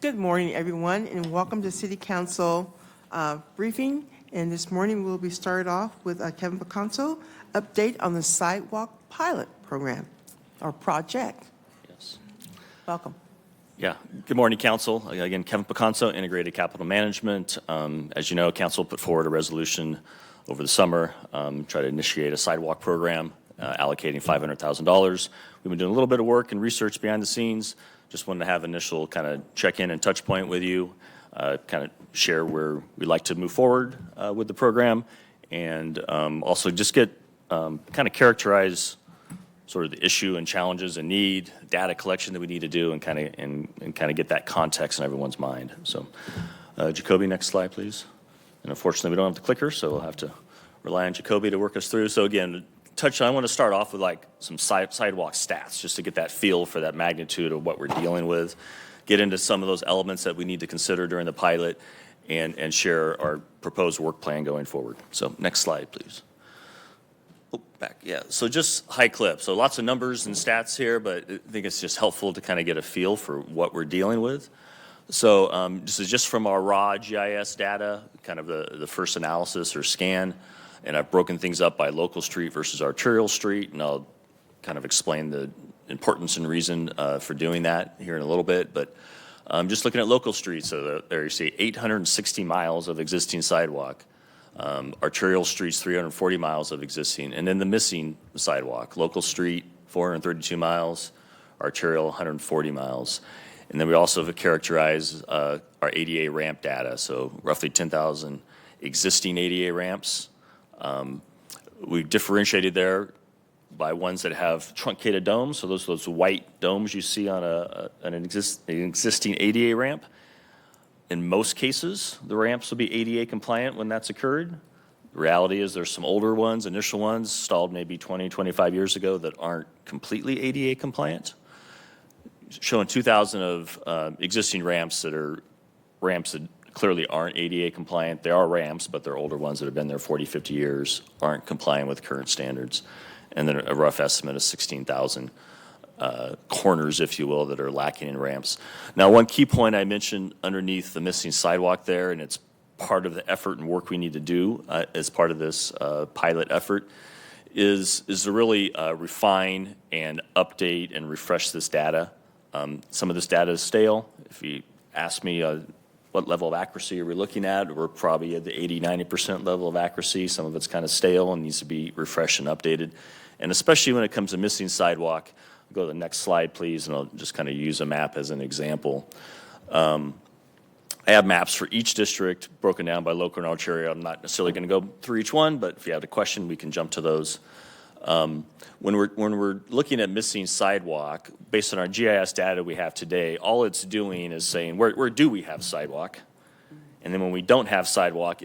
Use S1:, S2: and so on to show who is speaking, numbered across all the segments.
S1: Good morning, everyone, and welcome to City Council briefing. And this morning, we'll be started off with Kevin Picanso, update on the sidewalk pilot program or project.
S2: Yes.
S1: Welcome.
S2: Yeah. Good morning, Council. Again, Kevin Picanso, Integrated Capital Management. As you know, Council put forward a resolution over the summer, try to initiate a sidewalk program, allocating $500,000. We've been doing a little bit of work and research behind the scenes. Just wanted to have initial kind of check-in and touch point with you, kind of share where we'd like to move forward with the program, and also just get kind of characterize sort of the issue and challenges and need, data collection that we need to do, and kind of get that context in everyone's mind. So, Jacoby, next slide, please. And unfortunately, we don't have the clicker, so we'll have to rely on Jacoby to work us through. So again, I want to start off with like some sidewalk stats, just to get that feel for that magnitude of what we're dealing with, get into some of those elements that we need to consider during the pilot, and share our proposed work plan going forward. So next slide, please. Oh, back, yeah. So just high clip. So lots of numbers and stats here, but I think it's just helpful to kind of get a feel for what we're dealing with. So this is just from our raw GIS data, kind of the first analysis or scan. And I've broken things up by local street versus arterial street, and I'll kind of explain the importance and reason for doing that here in a little bit. But just looking at local streets, so there you see 860 miles of existing sidewalk, arterial streets 340 miles of existing, and then the missing sidewalk, local street 432 miles, arterial 140 miles. And then we also have characterized our ADA ramp data, so roughly 10,000 existing ADA ramps. We differentiated there by ones that have truncated domes, so those white domes you see on an existing ADA ramp. In most cases, the ramps will be ADA compliant when that's occurred. The reality is there's some older ones, initial ones, installed maybe 20, 25 years ago that aren't completely ADA compliant. Showing 2,000 of existing ramps that are ramps that clearly aren't ADA compliant. They are ramps, but they're older ones that have been there 40, 50 years, aren't compliant with current standards. And then a rough estimate of 16,000 corners, if you will, that are lacking in ramps. Now, one key point I mentioned underneath the missing sidewalk there, and it's part of the effort and work we need to do as part of this pilot effort, is to really refine and update and refresh this data. Some of this data is stale. If you ask me what level of accuracy are we looking at, we're probably at the 80, 90% level of accuracy. Some of it's kind of stale and needs to be refreshed and updated. And especially when it comes to missing sidewalk, I'll go to the next slide, please, and I'll just kind of use a map as an example. I have maps for each district broken down by local and arterial. I'm not necessarily going to go through each one, but if you have a question, we can jump to those. When we're looking at missing sidewalk, based on our GIS data we have today, all it's doing is saying, where do we have sidewalk? And then when we don't have sidewalk,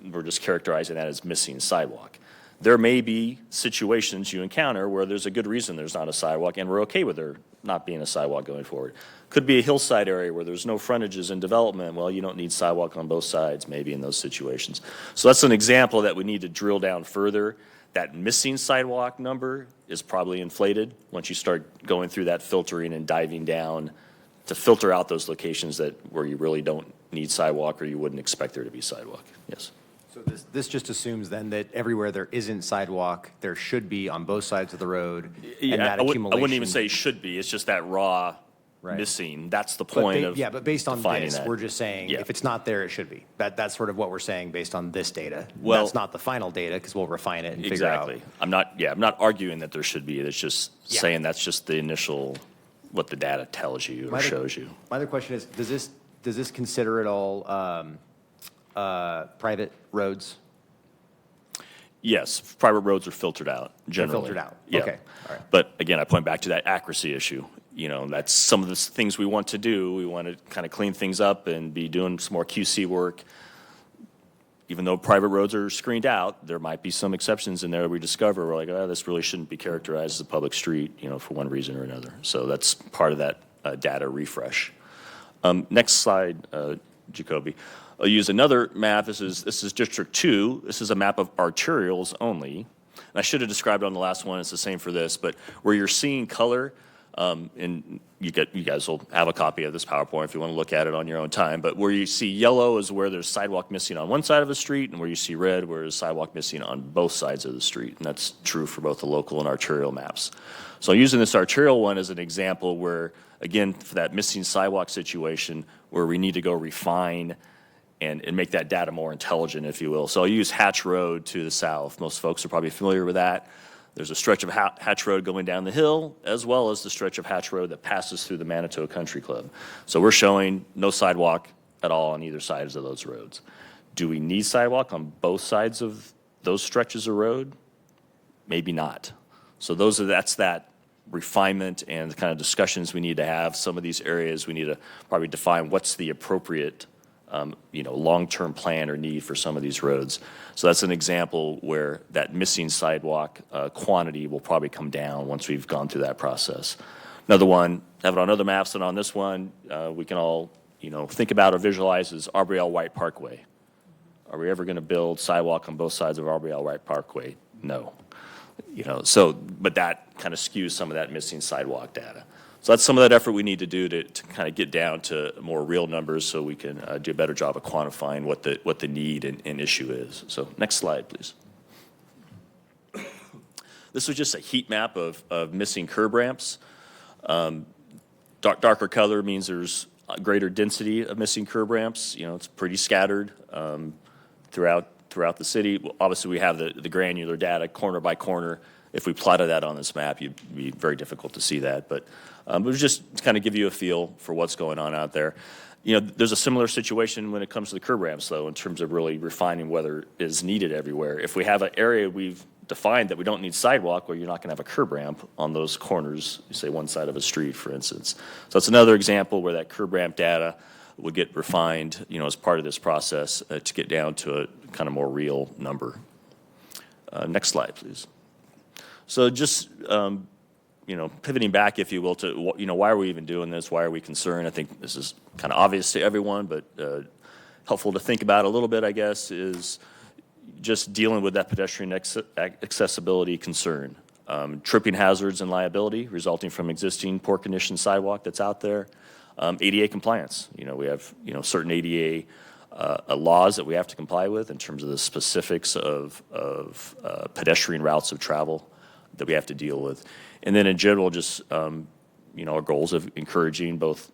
S2: we're just characterizing that as missing sidewalk. There may be situations you encounter where there's a good reason there's not a sidewalk, and we're okay with there not being a sidewalk going forward. Could be a hillside area where there's no frontages in development. Well, you don't need sidewalk on both sides, maybe in those situations. So that's an example that we need to drill down further. That missing sidewalk number is probably inflated once you start going through that filtering and diving down to filter out those locations where you really don't need sidewalk or you wouldn't expect there to be sidewalk. Yes.
S3: So this just assumes then that everywhere there isn't sidewalk, there should be on both sides of the road.
S2: Yeah,
S3: and that
S2: I
S3: accumulation.
S2: wouldn't even say should be. It's just that raw missing. That's the point of
S3: but based on this,
S2: that.
S3: we're just saying if it's not there, it should be. That's sort of what we're saying based on this data.
S2: Well,
S3: that's not the final data because we'll refine it and figure out.
S2: Exactly. I'm not arguing that there should be. It's just saying that's just the initial what the data tells you or shows you.
S3: My other question is, does this consider at all private roads?
S2: Yes, private roads are filtered out generally.
S3: They're filtered out.
S2: Yeah.
S3: Okay. All right.
S2: But again, I point back to that accuracy issue. You know, that's some of the things we want to do. We want to kind of clean things up and be doing some more QC work. Even though private roads are screened out, there might be some exceptions in there we discover. We're like, oh, this really shouldn't be characterized as a public street, you know, for one reason or another. So that's part of that data refresh. Next slide, Jacoby. I'll use another map. This is District 2. This is a map of arterials only. And I should have described it on the last one. It's the same for this. But where you're seeing color, And you guys will have a copy of this PowerPoint if you want to look at it on your own time. But where you see yellow is where there's sidewalk missing on one side of the street, and where you see red, where there's sidewalk missing on both sides of the street. And that's true for both the local and arterial maps. So using this arterial one as an example where, again, for that missing sidewalk situation, where we need to go refine and make that data more intelligent, if you will. So I'll use Hatch Road to the south. Most folks are probably familiar with that. There's a stretch of Hatch Road going down the hill, as well as the stretch of Hatch Road that passes through the Manitou Country Club. So we're showing no sidewalk at all on either sides of those roads. Do we need sidewalk on both sides of those stretches of road? Maybe not. So that's that refinement and the kind of discussions we need to have. Some of these areas we need to probably define what's the appropriate long-term plan or need for some of these roads. So that's an example where that missing sidewalk quantity will probably come down once we've gone through that process. Another one, have it on other maps than on this one, we can all, think about or visualize is Aubrey L. White Parkway. Are we ever going to build sidewalk on both sides of Aubrey L. White Parkway? No. But that kind of skews some of that missing sidewalk data. So that's some of that effort we need to do to kind of get down to more real numbers so we can do a better job of quantifying what the need and issue is. So next slide, please. This was just a heat map of missing curb ramps. Darker color means there's a greater density of missing curb ramps. It's pretty scattered throughout the city. Well, obviously, we have the granular data corner by corner. If we plotted that on this map, it'd be very difficult to see that. But it was just to kind of give you a feel for what's going on out there. There's a similar situation when it comes to the curb ramps, though, in terms of really refining whether it is needed everywhere. If we have an area we've defined that we don't need sidewalk, well, you're not going to have a curb ramp on those corners, say one side of a street, for instance. So that's another example where that curb ramp data would get refined, as part of this process to get down to a kind of more real number. Next slide, please. So just, pivoting back, if you will, to, why are we even doing this? Why are we concerned? I think this is kind of obvious to everyone, but helpful to think about a little bit, I guess, is just dealing with that pedestrian accessibility concern. Tripping hazards and liability resulting from existing poor condition sidewalk that's out there. ADA compliance. We have, certain ADA laws that we have to comply with in terms of the specifics of pedestrian routes of travel that we have to deal with. And then in general, just, our goals of encouraging both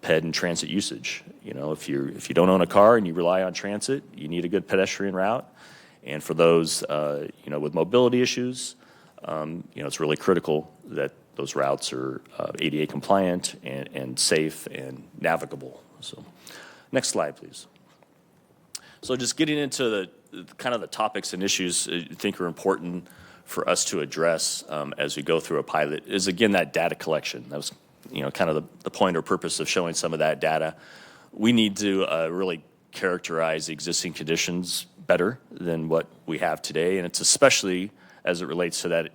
S2: ped and transit usage. If you don't own a car and you rely on transit, you need a good pedestrian route. And for those, with mobility issues, it's really critical that those routes are ADA compliant and safe and navigable. So next slide, please. So just getting into the kind of the topics and issues I think are important for us to address as we go through a pilot is, again, that data collection. That was, kind of the point or purpose of showing some of that data. We need to really characterize the existing conditions better than what we have today, and it's especially as it relates to that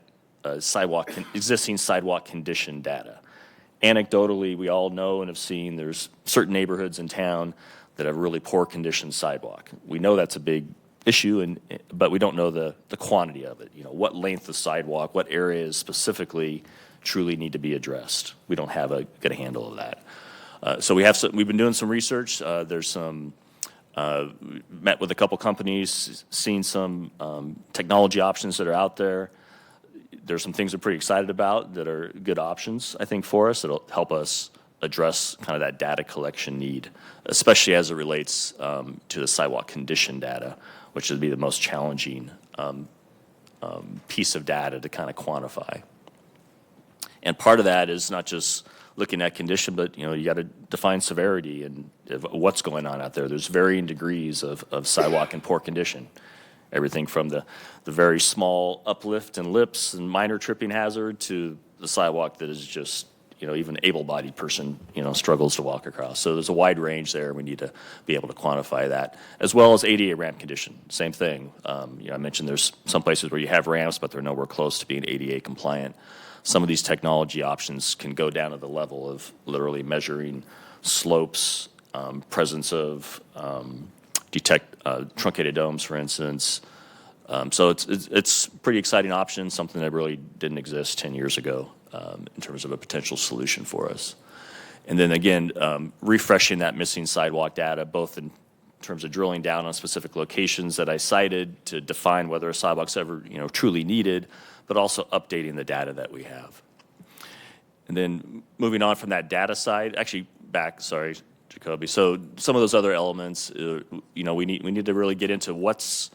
S2: existing sidewalk condition data. Anecdotally, we all know and have seen there's certain neighborhoods in town that have really poor condition sidewalk. We know that's a big issue, but we don't know the quantity of it. What length of sidewalk, what areas specifically truly need to be addressed. We don't have a good handle of that. So we've been doing some research. There's some met with a couple companies, seen some technology options that are out there. There's some things we're pretty excited about that are good options, I think, for us. That'll help us address kind of that data collection need, especially as it relates to the sidewalk condition data, which would be the most challenging piece of data to kind of quantify. And part of that is not just looking at condition, but you got to define severity and what's going on out there. There's varying degrees of sidewalk in poor condition. Everything from the very small uplift and lips and minor tripping hazard to the sidewalk that is just, even able-bodied person, struggles to walk across. So there's a wide range there. We need to be able to quantify that, as well as ADA ramp condition. Same thing. I mentioned there's some places where you have ramps, but they're nowhere close to being ADA compliant. Some of these technology options can go down to the level of literally measuring slopes, presence of truncated domes, for instance. So it's pretty exciting option, something that really didn't exist 10 years ago. in terms of a potential solution for us. And then again, refreshing that missing sidewalk data, both in terms of drilling down on specific locations that I cited to define whether a sidewalk's ever, truly needed, but also updating the data that we have. And then moving on from that data side, actually sorry, Jacoby. So some of those other elements, we need to really get into what's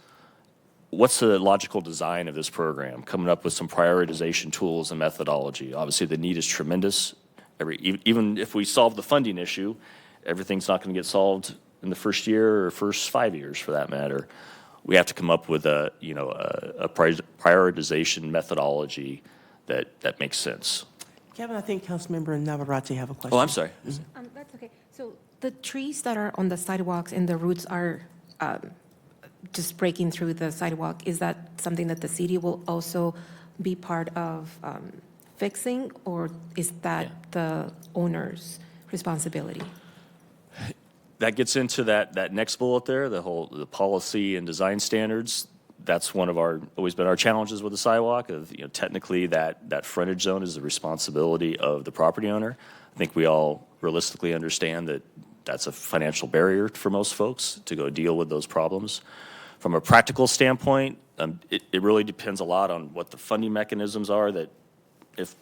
S2: the logical design of this program, coming up with some prioritization tools and methodology. Obviously, the need is tremendous. Even if we solve the funding issue, everything's not going to get solved in the first year or first 5 years, for that matter. We have to come up with a prioritization methodology that makes sense.
S1: Kevin, I think Councilmember Navarrete have a question.
S2: Oh, I'm sorry.
S4: That's okay. So the trees that are on the sidewalks and the roots are just breaking through the sidewalk, is that something that the city will also be part of fixing, or is that the owner's responsibility?
S2: That gets into that next bullet there, the policy and design standards. That's one of always been our challenges with the sidewalk. Technically that frontage zone is the responsibility of the property owner. I think we all realistically understand that that's a financial barrier for most folks to go deal with those problems. From a practical standpoint, it really depends a lot on what the funding mechanisms are, that if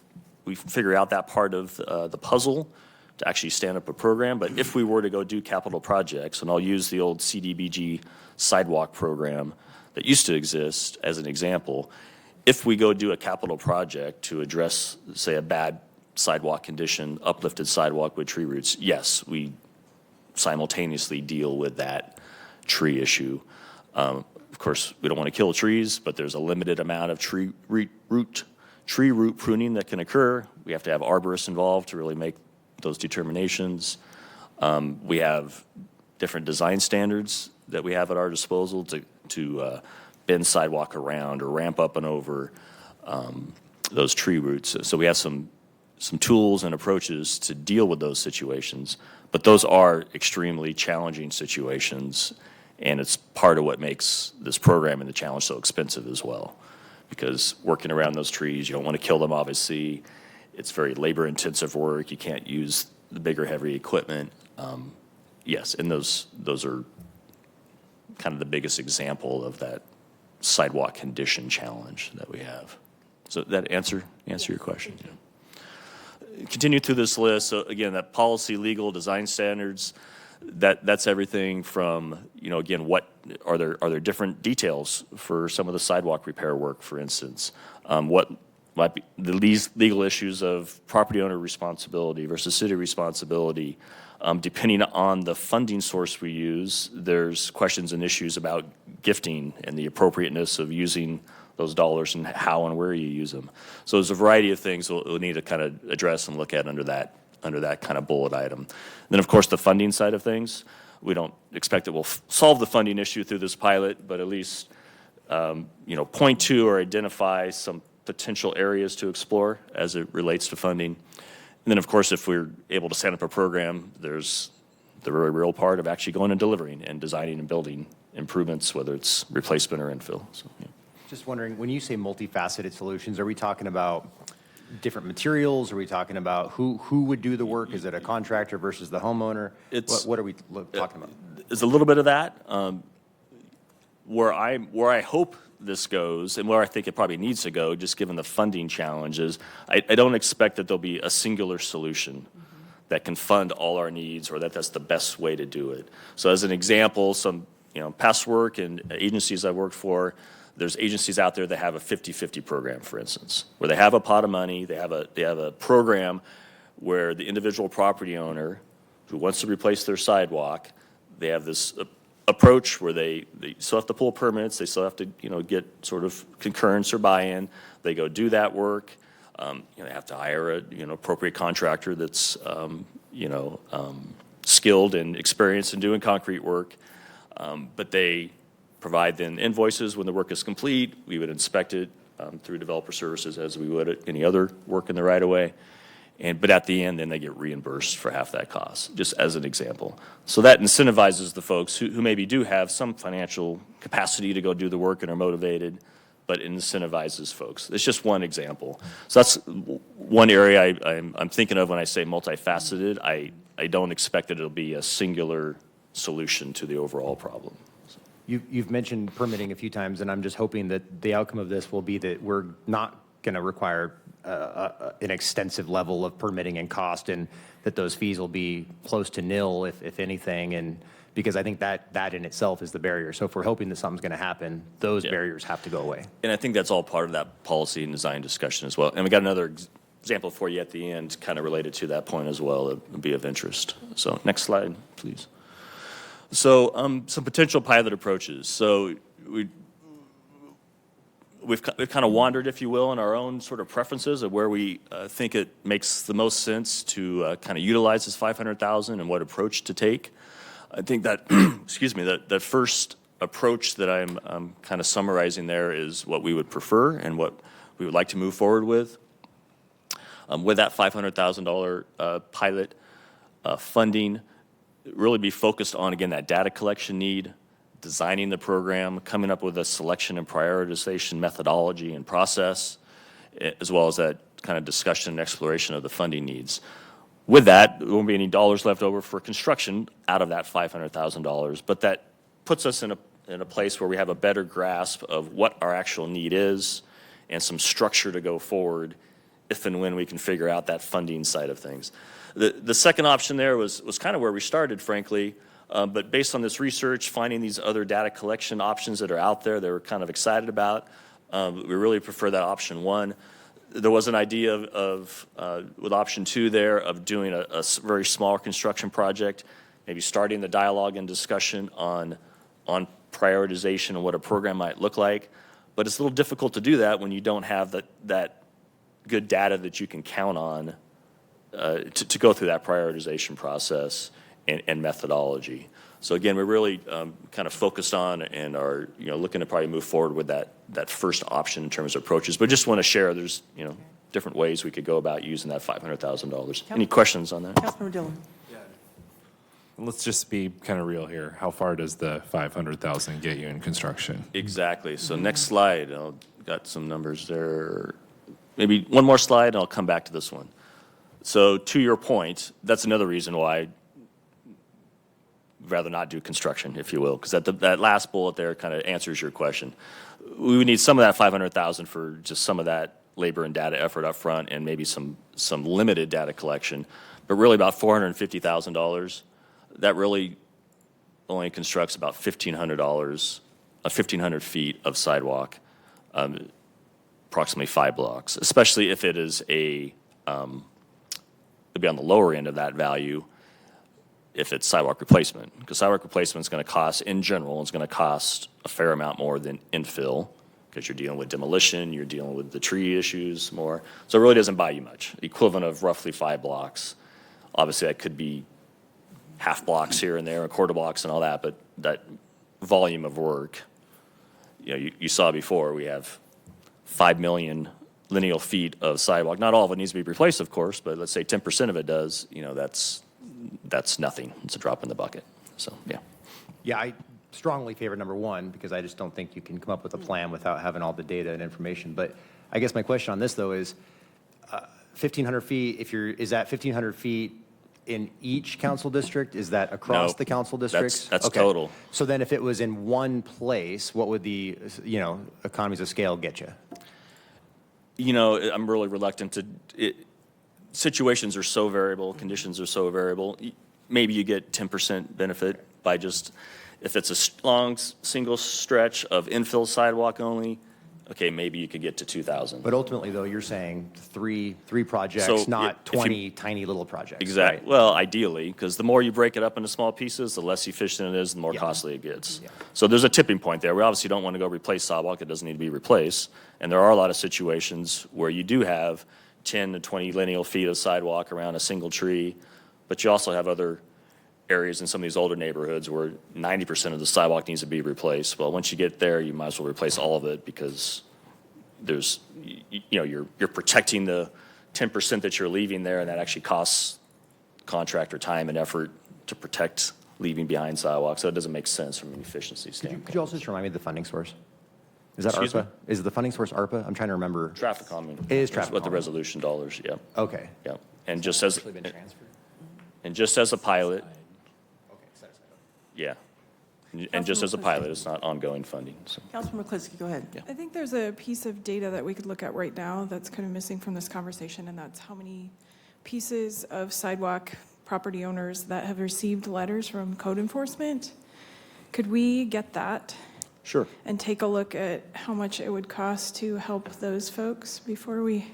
S2: we figure out that part of the puzzle to actually stand up a program. But if we were to go do capital projects, and I'll use the old CDBG sidewalk program that used to exist as an example, if we go do a capital project to address, say, a bad sidewalk condition, uplifted sidewalk with tree roots, yes, we simultaneously deal with that tree issue. Of course, we don't want to kill trees, but there's a limited amount of tree root pruning that can occur. We have to have arborists involved to really make those determinations. We have different design standards that we have at our disposal to bend sidewalk around or ramp up and over those tree roots. So we have some tools and approaches to deal with those situations, but those are extremely challenging situations, and it's part of what makes this program and the challenge so expensive as well. Because working around those trees, you don't want to kill them, obviously. It's very labor-intensive work. You can't use the bigger, heavy equipment. Yes, and those are kind of the biggest example of that sidewalk condition challenge that we have. So that answer your question? Yeah. Continue through this list. So again, that policy, legal, design standards, that's everything from, again, what are there different details for some of the sidewalk repair work, for instance? What might be the legal issues of property owner responsibility versus city responsibility? Depending on the funding source we use, there's questions and issues about gifting and the appropriateness of using those dollars and how and where you use them. So there's a variety of things we'll need to kind of address and look at under that kind of bullet item. And then, of course, the funding side of things. We don't expect that we'll solve the funding issue through this pilot, but at least point to or identify some potential areas to explore as it relates to funding. And then, of course, if we're able to stand up a program, there's the very real part of actually going and delivering and designing and building improvements, whether it's replacement or infill. So, yeah.
S3: Just wondering, when you say multifaceted solutions, are we talking about different materials? Are we talking about who would do the work? Is it a contractor versus the homeowner? What are we talking about?
S2: It's a little bit of that. Where I hope this goes, and where I think it probably needs to go, just given the funding challenges, I don't expect that there'll be a singular solution that can fund all our needs, or that's the best way to do it. So as an example, some past work and agencies I've worked for, there's agencies out there that have a 50-50 program, for instance, where they have a pot of money, they have a program where the individual property owner who wants to replace their sidewalk, they have this approach where they still have to pull permits, they still have to get sort of concurrence or buy-in. They go do that work. They have to hire a appropriate contractor that's skilled and experienced in doing concrete work, but they provide then invoices when the work is complete. We would inspect it through developer services as we would any other work in the right of way. But at the end, then they get reimbursed for half that cost, just as an example. So that incentivizes the folks who maybe do have some financial capacity to go do the work and are motivated, but it incentivizes folks. It's just one example. So that's one area I'm thinking of when I say multifaceted. I don't expect that it'll be a singular solution to the overall problem.
S3: You've mentioned permitting a few times, and I'm just hoping that the outcome of this will be that we're not going to require an extensive level of permitting and cost, and that those fees will be close to nil, if anything, and because I think that in itself is the barrier. So if we're hoping that something's going to happen, those barriers have to go away.
S2: And I think that's all part of that policy and design discussion as well. And we got another example for you at the end, kind of related to that point as well. It would be of interest. So next slide, please. So some potential pilot approaches. So we've kind of wandered, if you will, in our own sort of preferences of where we think it makes the most sense to kind of utilize this 500,000 and what approach to take. I think that, excuse me, that first approach that I'm kind of summarizing there is what we would prefer and what we would like to move forward with. With that $500,000 pilot funding, really be focused on, again, that data collection need, designing the program, coming up with a selection and prioritization methodology and process, as well as that kind of discussion and exploration of the funding needs. With that, there won't be any dollars left over for construction out of that $500,000, but that puts us in a place where we have a better grasp of what our actual need is and some structure to go forward if and when we can figure out that funding side of things. The second option there was kind of where we started, frankly, but based on this research, finding these other data collection options that are out there that we're kind of excited about, we really prefer that option one. There was an idea of with option two there, of doing a very small construction project, maybe starting the dialogue and discussion on prioritization and what a program might look like. But it's a little difficult to do that when you don't have that good data that you can count on to go through that prioritization process and methodology. So again, we're really kind of focused on and are looking to probably move forward with that first option in terms of approaches. But just want to share there's different ways we could go about using that $500,000. Any questions on that?
S1: Councilmember Dillon.
S5: Let's just be kind of real here. How far does the 500,000 get you in construction?
S2: Exactly. So next slide, got some numbers there. Maybe one more slide, and I'll come back to this one. So to your point, that's another reason why I'd rather not do construction, if you will, because that last bullet there kind of answers your question. We would need some of that 500,000 for just some of that labor and data effort up front, and maybe some limited data collection, but really about $450,000. That really only constructs about $1,500 feet of sidewalk, approximately 5 blocks, especially if it is it'd be on the lower end of that value if it's sidewalk replacement, because sidewalk replacement is going to cost, in general, it's going to cost a fair amount more than infill, because you're dealing with demolition, you're dealing with the tree issues more. So it really doesn't buy you much, equivalent of roughly 5 blocks. Obviously, that could be half blocks here and there, a quarter blocks and all that, but that volume of work, you saw before, we have 5 million lineal feet of sidewalk. Not all of it needs to be replaced, of course, but let's say 10% of it does, that's nothing. It's a drop in the bucket. So, yeah.
S3: Yeah, I strongly favor number one, because I just don't think you can come up with a plan without having all the data and information. But I guess my question on this, though, is 1,500 feet, is that 1,500 feet in each council district? Is that across
S2: No,
S3: the council districts?
S2: that's
S3: Okay.
S2: total.
S3: So then if it was in one place, what would the, economies of scale get you?
S2: I'm really reluctant to, situations are so variable, conditions are so variable. Maybe you get 10% benefit by just, if it's a long single stretch of infill sidewalk only, okay, maybe you could get to 2,000.
S3: But ultimately, though, you're saying three projects,
S2: So,
S3: not
S2: if you-
S3: 20 tiny little projects.
S2: Exactly.
S3: Right?
S2: Well, ideally, because the more you break it up into small pieces, the less efficient it is, the more
S3: Yeah.
S2: costly it gets.
S3: Yeah.
S2: So there's a tipping point there. We obviously don't want to go replace sidewalk. It doesn't need to be replaced. And there are a lot of situations where you do have 10 to 20 lineal feet of sidewalk around a single tree, but you also have other areas in some of these older neighborhoods where 90% of the sidewalk needs to be replaced. Well, once you get there, you might as well replace all of it, because there's, you're protecting the 10% that you're leaving there, and that actually costs contractor time and effort to protect leaving behind sidewalks. So it doesn't make sense from an efficiency standpoint.
S3: Could you also just remind me of the funding source? Is that
S2: Excuse
S3: ARPA?
S2: me?
S3: Is the funding source ARPA? I'm trying to remember.
S2: Traffic calming.
S3: It is traffic
S2: what the
S3: calming.
S2: resolution dollars, yeah,
S3: Okay.
S2: yeah. And just as, and just as a pilot, yeah. And just as a pilot, it's not ongoing funding, so.
S1: Councilman McCliskey, go ahead.
S6: I think there's a piece of data that we could look at right now that's kind of missing from this conversation, and that's how many pieces of sidewalk property owners that have received letters from code enforcement. Could we get that
S3: Sure.
S6: and take a look at how much it would cost to help those folks before we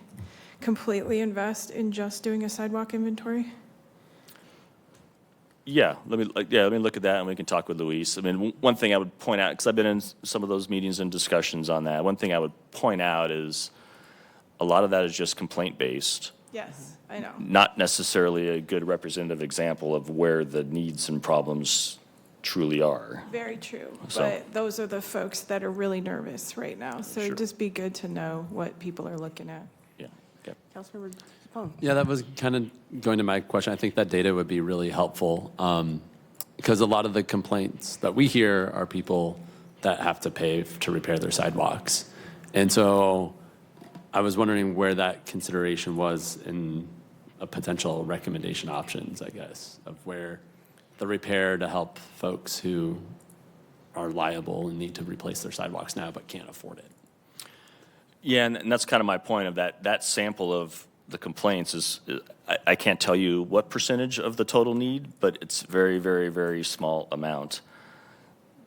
S6: completely invest in just doing a sidewalk inventory?
S2: Yeah, let me look at that and we can talk with Luis. I mean, one thing I would point out, because I've been in some of those meetings and discussions on that, one thing I would point out is a lot of that is just complaint-based,
S6: Yes, I know.
S2: not necessarily a good representative example of where the needs and problems truly are.
S6: Very true,
S2: So-
S6: but those are the folks that are really nervous right now, so
S2: Sure.
S6: it'd just be good to know what people are looking at.
S2: Yeah, okay.
S1: Councilmember Capone.
S7: Yeah, that was kind of going to my question. I think that data would be really helpful because a lot of the complaints that we hear are people that have to pay to repair their sidewalks. And so I was wondering where that consideration was in a potential recommendation options, I guess, of where the repair to help folks who are liable and need to replace their sidewalks now but can't afford it.
S2: Yeah, and that's kind of my point of that sample of the complaints is, I can't tell you what percentage of the total need, but it's very, very, very small amount.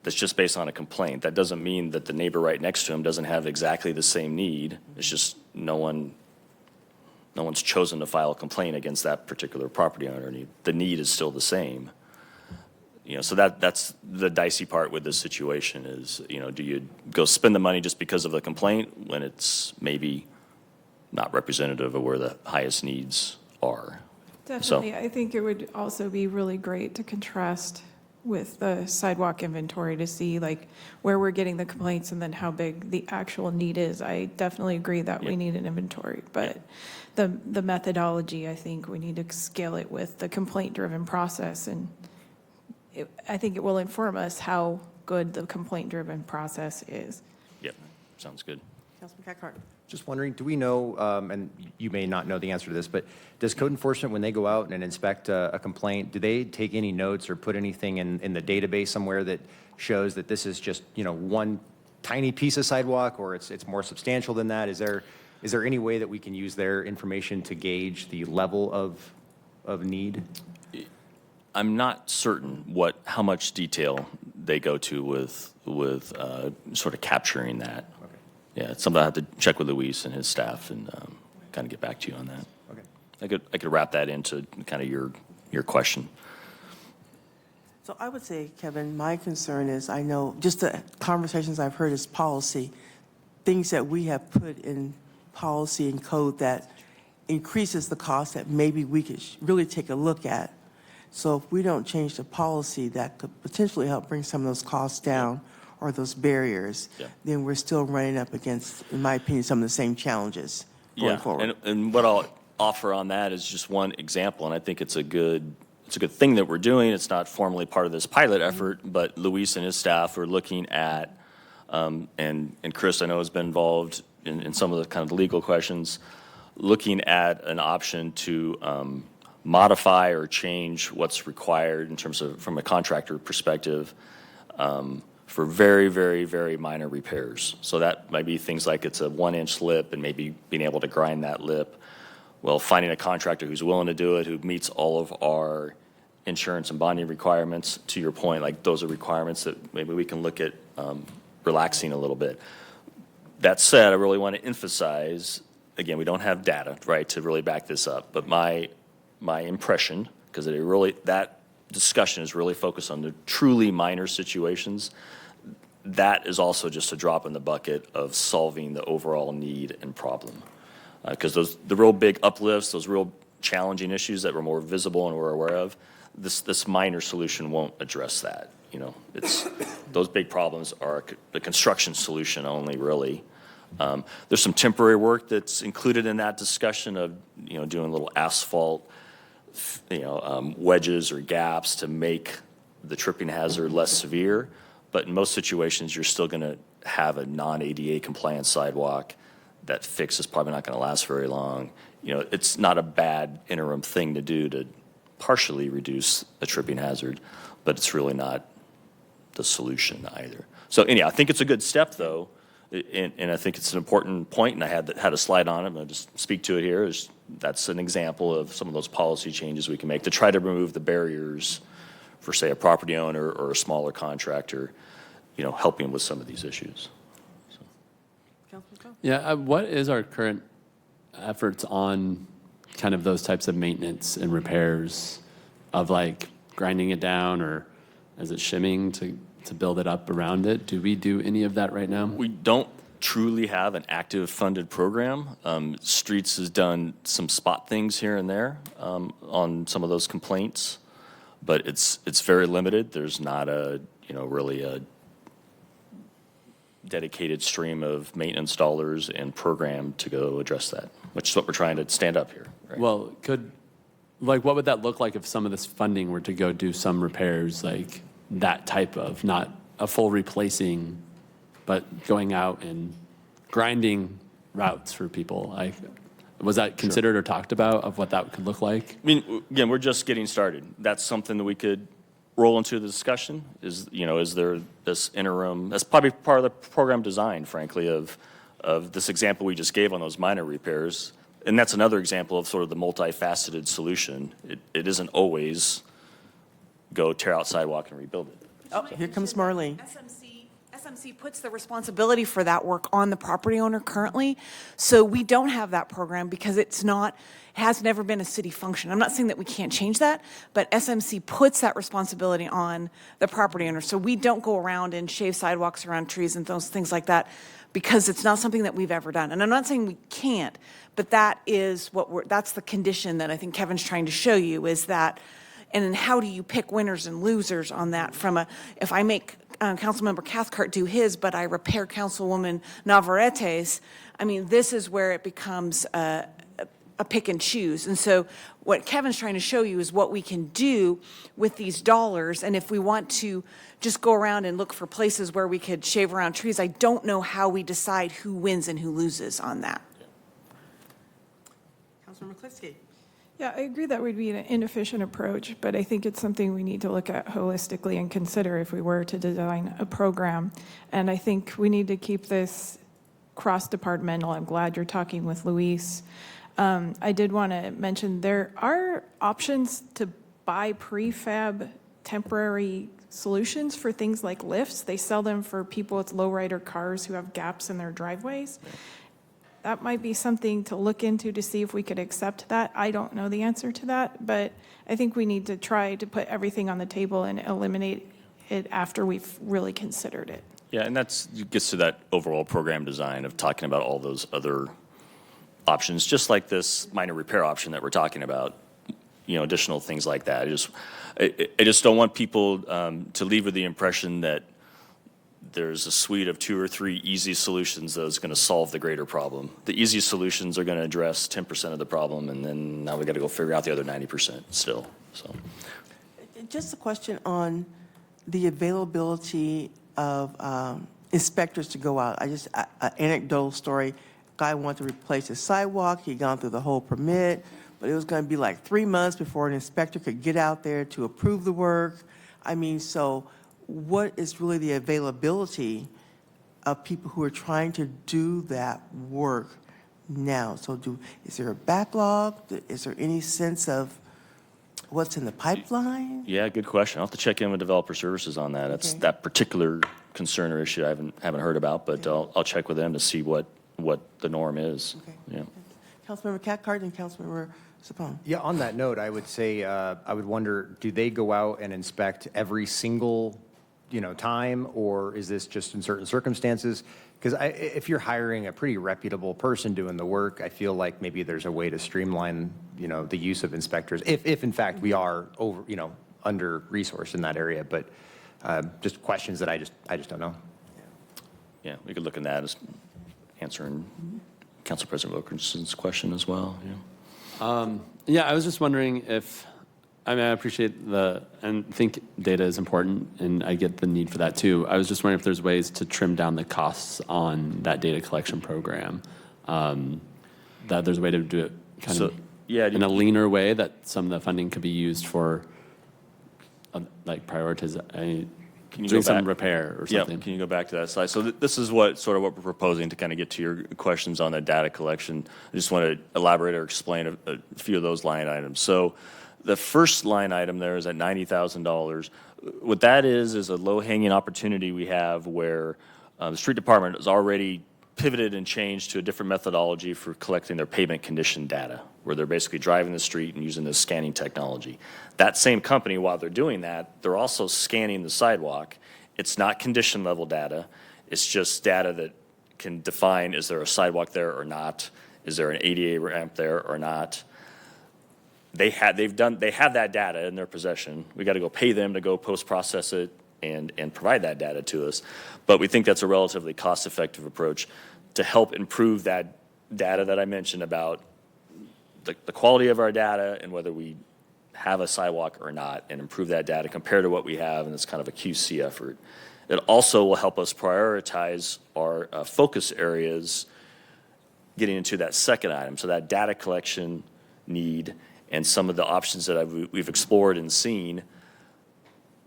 S2: That's just based on a complaint. That doesn't mean that the neighbor right next to him doesn't have exactly the same need. It's just no one's chosen to file a complaint against that particular property owner. The need is still the same. You know, so that's the dicey part with this situation is, you know, do you go spend the money just because of the complaint when it's maybe not representative of where the highest needs are?
S6: Definitely. I think it would also be really great to contrast with the sidewalk inventory to see like where we're getting the complaints and then how big the actual need is. I definitely agree that we
S2: Yeah.
S6: need an inventory, but the methodology, I think we need to scale it with the complaint-driven process. And I think it will inform us how good the complaint-driven process is.
S2: Yep, sounds good.
S1: Councilman Cathcart.
S3: Just wondering, do we know, and you may not know the answer to this, but does code enforcement, when they go out and inspect a complaint, do they take any notes or put anything in the database somewhere that shows that this is just, you know, one tiny piece of sidewalk, or it's more substantial than that? Is there any way that we can use their information to gauge the level of need?
S2: I'm not certain how much detail they go to with sort of capturing that.
S3: Okay.
S2: Yeah, it's something I have to check with Luis and his staff and kind of get back to you on that.
S3: Okay.
S2: I could wrap that into kind of your question.
S1: So I would say, Kevin, my concern is, I know, just the conversations I've heard is policy, things that we have put in policy and code that increases the cost that maybe we could really take a look at. So if we don't change the policy, that could potentially help bring some of those costs down or those barriers,
S2: Yeah.
S1: then we're still running up against, in my opinion, some of the same challenges going forward.
S2: And what I'll offer on that is just one example, and I think it's a good thing that we're doing. It's not formally part of this pilot effort, but Luis and his staff are looking at, and Chris, I know, has been involved in some of the kind of the legal questions, looking at an option to modify or change what's required in terms of, from a contractor perspective, for very, very, very minor repairs. So that might be things like it's a 1-inch lip and maybe being able to grind that lip. Well, finding a contractor who's willing to do it, who meets all of our insurance and bonding requirements, to your point, like those are requirements that maybe we can look at relaxing a little bit. That said, I really want to emphasize, again, we don't have data, right, to really back this up, but my impression, because that discussion is really focused on the truly minor situations, that is also just a drop in the bucket of solving the overall need and problem. Because the real big uplifts, those real challenging issues that were more visible and we're aware of, this minor solution won't address that. You know, those big problems are the construction solution only, really. There's some temporary work that's included in that discussion of, you know, doing little asphalt, wedges or gaps to make the tripping hazard less severe. But in most situations, you're still going to have a non-ADA compliant sidewalk. That fix is probably not going to last very long. It's not a bad interim thing to do to partially reduce a tripping hazard, but it's really not the solution either. So anyhow, I think it's a good step, though, and I think it's an important point, and I had a slide on it, and I'll just speak to it here. That's an example of some of those policy changes we can make to try to remove the barriers for, say, a property owner or a smaller contractor, helping with some of these issues.
S1: Councilman Coe?
S7: Yeah, what is our current efforts on kind of those types of maintenance and repairs of like grinding it down, or is it shimming to build it up around it? Do we do any of that right now?
S2: We don't truly have an active funded program. Streets has done some spot things here and there on some of those complaints, but it's very limited. There's not really a dedicated stream of maintenance dollars and program to go address that, which is what we're trying to stand up here. Right?
S7: Well, what would that look like if some of this funding were to go do some repairs, like that type of, not a full replacing, but going out and grinding routes for people? Was that considered or talked about of what that could look like?
S2: I mean, again, we're just getting started. That's something that we could roll into the discussion. Is there this interim? That's probably part of the program design, frankly, of this example we just gave on those minor repairs. And that's another example of sort of the multifaceted solution. It isn't always go tear out sidewalk and rebuild it.
S1: Oh, here comes Marlene.
S8: SMC puts the responsibility for that work on the property owner currently. So we don't have that program because has never been a city function. I'm not saying that we can't change that, but SMC puts that responsibility on the property owner. So we don't go around and shave sidewalks around trees and those things like that because it's not something that we've ever done. And I'm not saying we can't, but that's the condition that I think Kevin's trying to show you is that, and then how do you pick winners and losers on that if I make Councilmember Cathcart do his, but I repair Councilwoman Navarrete's, I mean, this is where it becomes a pick and choose. And so what Kevin's trying to show you is what we can do with these dollars. And if we want to just go around and look for places where we could shave around trees, I don't know how we decide who wins and who loses on that.
S1: Councilman McCliskey.
S6: Yeah, I agree that would be an inefficient approach, but I think it's something we need to look at holistically and consider if we were to design a program. And I think we need to keep this cross-departmental. I'm glad you're talking with Luis. I did want to mention there are options to buy prefab temporary solutions for things like lifts. They sell them for people with lowrider cars who have gaps in their driveways. That might be something to look into to see if we could accept that. I don't know the answer to that, but I think we need to try to put everything on the table and eliminate it after we've really considered it.
S2: Yeah, and that gets to that overall program design of talking about all those other options, just like this minor repair option that we're talking about, additional things like that. I just don't want people to leave with the impression that there's a suite of 2 or 3 easy solutions that is going to solve the greater problem. The easy solutions are going to address 10% of the problem, and then now we got to go figure out the other 90% still. So,
S1: Just a question on the availability of inspectors to go out. An anecdotal story. Guy wanted to replace his sidewalk. He'd gone through the whole permit, but it was going to be like 3 months before an inspector could get out there to approve the work. I mean, so what is really the availability of people who are trying to do that work now? So is there a backlog? Is there any sense of what's in the pipeline?
S2: yeah, good question. I'll have to check in with developer services on that. That's
S1: Okay.
S2: that particular concern or issue I haven't heard about, but I'll check with them to see what the norm is.
S1: Okay.
S2: Yeah.
S1: Councilmember Cathcart and Councilmember Sapone.
S3: Yeah, on that note, I would say, I would wonder, do they go out and inspect every single, time, or is this just in certain circumstances? Because if you're hiring a pretty reputable person doing the work, I feel like maybe there's a way to streamline, the use of inspectors, if in fact we are under-resourced in that area. But just questions that I just don't know.
S2: Yeah, we could look at that as answering Council President Wilkinson's question as well. Yeah.
S7: Yeah, I was just wondering if I mean, I appreciate and think data is important, and I get the need for that too. I was just wondering if there's ways to trim down the costs on that data collection program, that there's a way to do it kind
S2: So,
S7: of
S2: yeah,
S7: in a leaner way, that some of the funding could be used for, like,
S2: Can you
S7: doing
S2: go
S7: some
S2: back?
S7: repair or
S2: Yeah,
S7: something.
S2: can you go back to that slide? So this is what we're proposing to kind of get to your questions on the data collection. I just want to elaborate or explain a few of those line items. So the first line item there is at $90,000. What that is a low-hanging opportunity we have where the street department has already pivoted and changed to a different methodology for collecting their pavement condition data, where they're basically driving the street and using this scanning technology. That same company, while they're doing that, they're also scanning the sidewalk. It's not condition level data. It's just data that can define, is there a sidewalk there or not? Is there an ADA ramp there or not? They have that data in their possession. We got to go pay them to go post-process it and provide that data to us. But we think that's a relatively cost-effective approach to help improve that data that I mentioned about the quality of our data and whether we have a sidewalk or not, and improve that data compared to what we have, and it's kind of a QC effort. It also will help us prioritize our focus areas getting into that second item, so that data collection need and some of the options that we've explored and seen.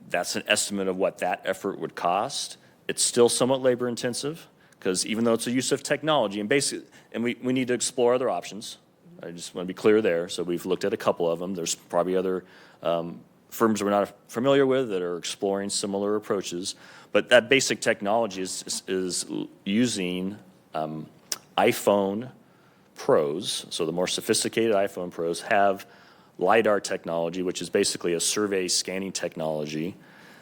S2: That's an estimate of what that effort would cost. It's still somewhat labor intensive, because even though it's a use of technology, and we need to explore other options. I just want to be clear there. So we've looked at a couple of them. There's probably other firms we're not familiar with that are exploring similar approaches. But that basic technology is using iPhone Pros. So the more sophisticated iPhone Pros have LiDAR technology, which is basically a survey scanning technology.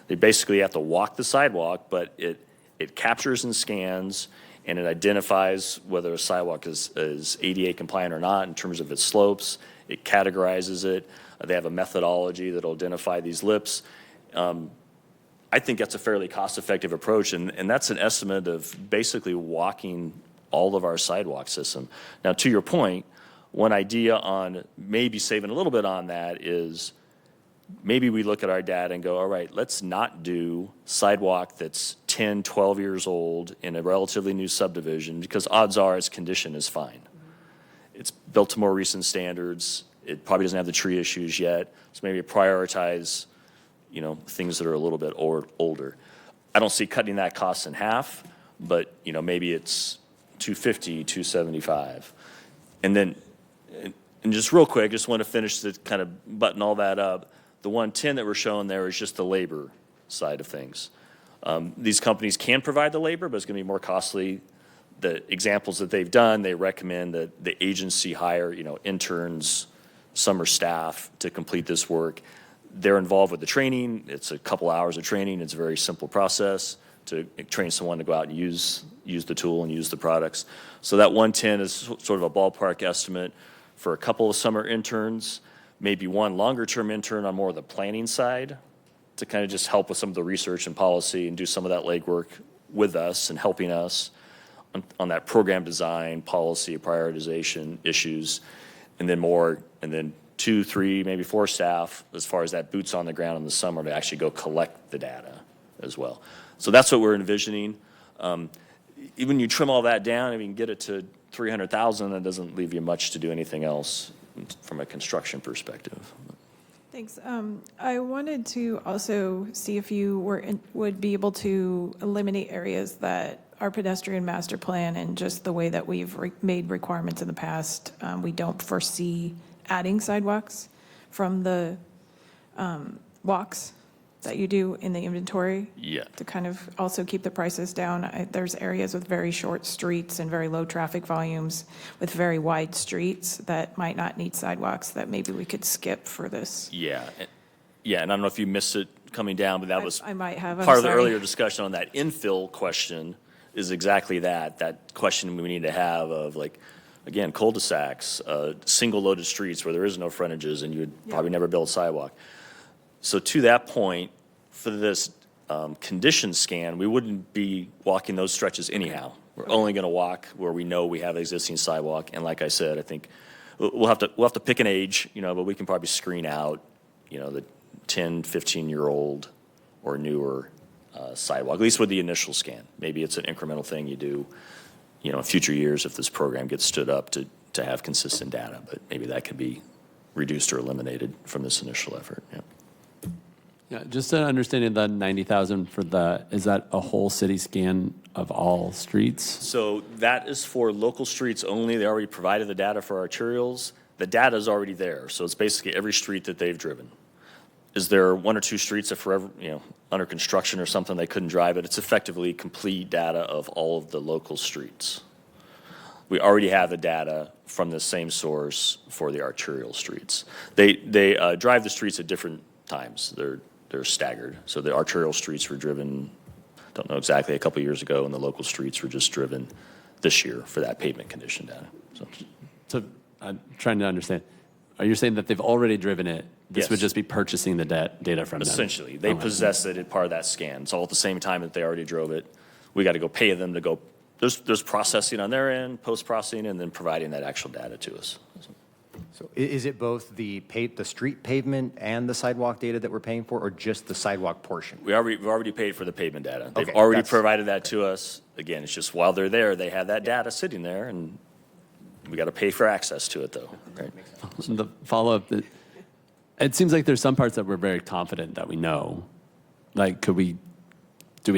S2: They basically have to walk the sidewalk, but it captures and scans, and it identifies whether a sidewalk is ADA compliant or not in terms of its slopes. It categorizes it. They have a methodology that will identify these lips. I think that's a fairly cost-effective approach, and that's an estimate of basically walking all of our sidewalk system. Now, to your point, one idea on maybe saving a little bit on that is maybe we look at our data and go, all right, let's not do sidewalk that's 10, 12 years old in a relatively new subdivision, because odds are its condition is fine. It's built to more recent standards. It probably doesn't have the tree issues yet. So maybe prioritize, things that are a little bit older. I don't see cutting that cost in half, but, maybe it's $250, $275. And then, and just real quick, just want to finish to kind of button all that up. The 110 that we're showing there is just the labor side of things. These companies can provide the labor, but it's going to be more costly. The examples that they've done, they recommend that the agency hire, interns, summer staff to complete this work. They're involved with the training. It's a couple hours of training. It's a very simple process to train someone to go out and use the tool and use the products. So that 110 is sort of a ballpark estimate for a couple of summer interns, maybe one longer-term intern on more of the planning side to kind of just help with some of the research and policy and do some of that legwork with us and helping us on that program design, policy, prioritization issues, and then 2, 3, maybe 4 staff as far as that boots on the ground in the summer to actually go collect the data as well. So that's what we're envisioning. Even when you trim all that down, if you can get it to 300,000, that doesn't leave you much to do anything else from a construction perspective.
S6: Thanks. I wanted to also see if you would be able to eliminate areas that our pedestrian master plan and just the way that we've made requirements in the past, we don't foresee adding sidewalks from the walks that you do in the inventory.
S2: Yeah.
S6: To kind of also keep the prices down. There's areas with very short streets and very low traffic volumes with very wide streets that might not need sidewalks that maybe we could skip for this.
S2: Yeah. Yeah, and I don't know if you missed it coming down, but that was
S6: I might have. I'm
S2: part of the
S6: sorry.
S2: earlier discussion on that infill question is exactly that question we need to have of, like, again, cul-de-sacs, single loaded streets where there is no frontages and you would probably never build a sidewalk. So to that point, for this condition scan, we wouldn't be walking those stretches anyhow. We're only going to walk where we know we have existing sidewalk. And like I said, I think we'll have to pick an age, but we can probably screen out the 10, 15-year-old or newer sidewalk, at least with the initial scan. Maybe it's an incremental thing you do, in future years if this program gets stood up to have consistent data, but maybe that could be reduced or eliminated from this initial effort. Yeah.
S7: Yeah, just to understanding the 90,000 is that a whole city scan of all streets?
S2: So that is for local streets only. They already provided the data for arterials. The data is already there, so it's basically every street that they've driven. Is there one or two streets that forever, under construction or something they couldn't drive it? It's effectively complete data of all of the local streets. We already have the data from the same source for the arterial streets. They drive the streets at different times. They're staggered. So the arterial streets were driven, don't know exactly, a couple years ago, and the local streets were just driven this year for that pavement condition data.
S7: So I'm trying to understand. Are you saying that they've already driven it? This
S2: Yes.
S7: would just be purchasing the data from them?
S2: Essentially, they
S7: Okay.
S2: possess it as part of that scan. It's all at the same time that they already drove it. We got to go pay them to go. There's processing on their end, post-processing, and then providing that actual data to us.
S3: So is it both the street pavement and the sidewalk data that we're paying for, or just the sidewalk portion?
S2: We've already paid for the pavement data. They've
S3: Okay,
S2: already
S3: that's-
S2: provided that to us. Again, it's just while they're there, they have that data sitting there, and we got to pay for access to it, though. Right?
S7: The follow-up, it seems like there's some parts that we're very confident that we know. Like, do we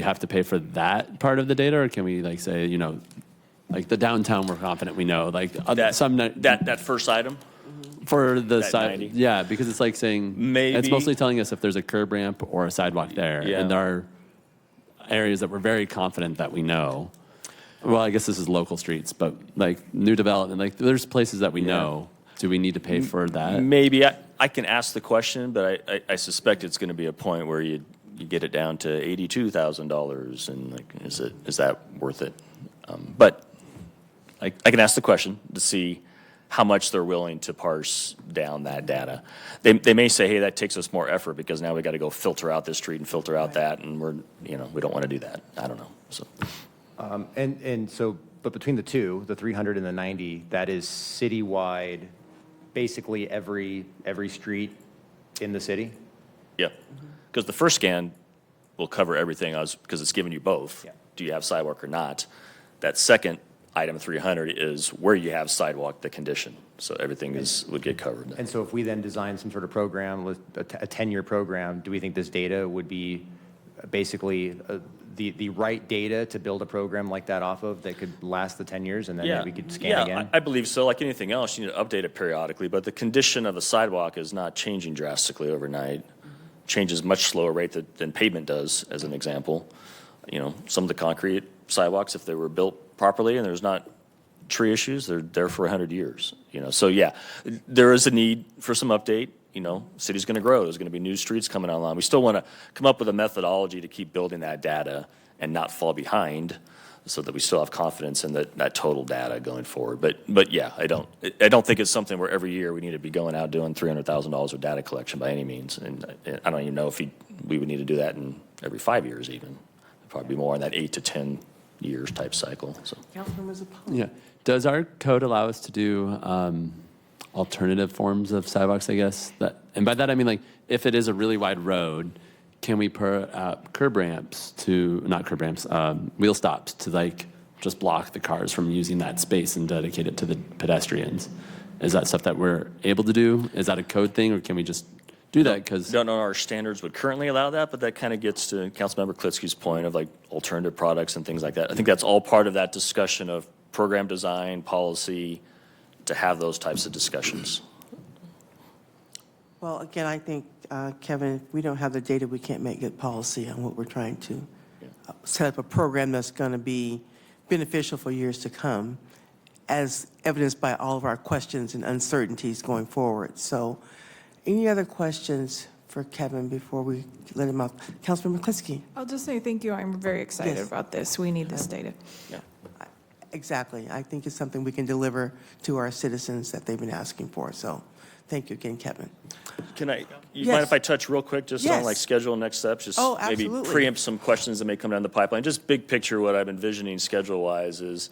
S7: have to pay for that part of the data, or can we say, like the downtown, we're confident we know, like
S2: That first item,
S7: for the
S2: that
S7: side,
S2: 90?
S7: yeah, because it's like saying it's
S2: Maybe.
S7: mostly telling us if there's a curb ramp or a sidewalk there,
S2: Yeah.
S7: and there are areas that we're very confident that we know. Well, I guess this is local streets, but like new development, like there's places that we know. Do we need to pay for that?
S2: maybe I can ask the question, but I suspect it's going to be a point where you get it down to $82,000, and like, is that worth it? But I can ask the question to see how much they're willing to parse down that data. They may say, hey, that takes us more effort because now we got to go filter out this street and filter out that, and we don't want to do that. I don't know. So
S3: But between the two, the 300 and the 90, that is citywide, basically every street in the city?
S2: yeah, because the first scan will cover everything because it's giving you both.
S3: Yeah.
S2: Do you have sidewalk or not? That second item 300 is where you have sidewalk, the condition. So everything would get covered.
S3: And so if we then design some sort of program, with a 10-year program, do we think this data would be basically the right data to build a program like that off of that could last the 10 years and then we could scan again?
S2: I believe so. Like anything else, you need to update it periodically, but the condition of a sidewalk is not changing drastically overnight. Changes much slower rate than pavement does, as an example. Some of the concrete sidewalks, if they were built properly and there's not tree issues, they're there for 100 years. So yeah, there is a need for some update. City's going to grow. There's going to be new streets coming online. We still want to come up with a methodology to keep building that data and not fall behind, so that we still have confidence in that total data going forward. But yeah, I don't think it's something where every year we need to be going out doing $300,000 of data collection by any means. And I don't even know if we would need to do that in every 5 years even. It'd probably be more in that 8 to 10 years type cycle. So.
S1: Councilmember Zapata.
S7: Yeah. Does our code allow us to do alternative forms of sidewalks, I guess? And by that, I mean, like, if it is a really wide road, can we put curb ramps not curb ramps, wheel stops to, like, just block the cars from using that space and dedicate it to the pedestrians? Is that stuff that we're able to do? Is that a code thing, or can we just do that? Because
S2: Don't know our standards would currently allow that, but that kind of gets to Councilmember Klitsky's point of like alternative products and things like that. I think that's all part of that discussion of program design, policy, to have those types of discussions.
S1: Well, again, I think, Kevin, if we don't have the data, we can't make good policy on what we're trying to set up a program that's going to be beneficial for years to come, as evidenced by all of our questions and uncertainties going forward. So any other questions for Kevin before we let him off? Councilmember Klitsky.
S6: I'll just say thank you. I'm very excited
S1: Yes.
S6: about this. We need this data.
S1: Exactly. I think it's something we can deliver to our citizens that they've been asking for. So thank you again, Kevin.
S2: Can you
S1: Yes.
S2: mind if I touch real quick just on
S1: Yes.
S2: like schedule and next steps? Just
S1: Oh,
S2: maybe
S1: absolutely.
S2: preempt some questions that may come down the pipeline. Just big picture, what I'm envisioning schedule-wise is,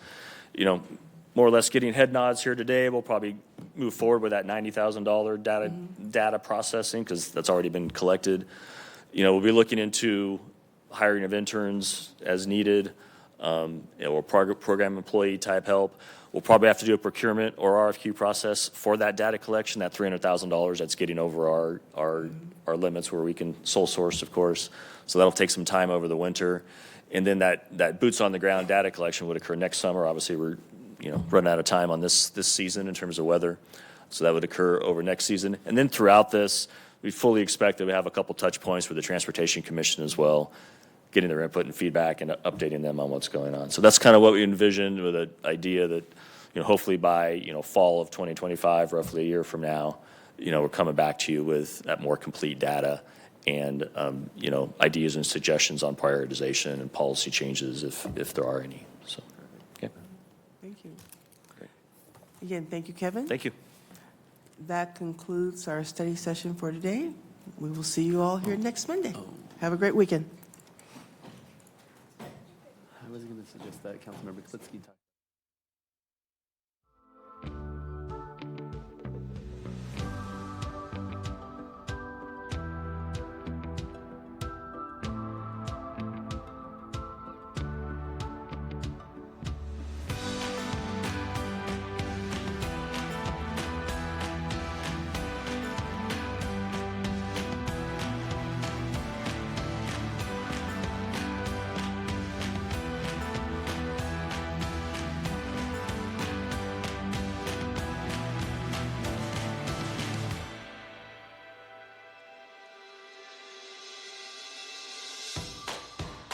S2: more or less getting head nods here today. We'll probably move forward with that $90,000 data processing because that's already been collected. We'll be looking into hiring of interns as needed, or program employee type help. We'll probably have to do a procurement or RFQ process for that data collection, that $300,000 that's getting over our limits where we can sole source, of course. So that'll take some time over the winter. And then that boots on the ground data collection would occur next summer. Obviously, we're running out of time on this season in terms of weather. So that would occur over next season. And then throughout this, we fully expect that we have a couple touch points with the Transportation Commission as well, getting their input and feedback and updating them on what's going on. So that's kind of what we envisioned with an idea that, hopefully by, fall of 2025, roughly a year from now, we're coming back to you with that more complete data and, ideas and suggestions on prioritization and policy changes if there are any. So, okay.
S1: Thank you. Again, thank you, Kevin.
S2: Thank you.
S1: That concludes our study session for today. We will see you all here next Monday. Have a great weekend.
S7: I was going to suggest that Councilmember Klitsky talk.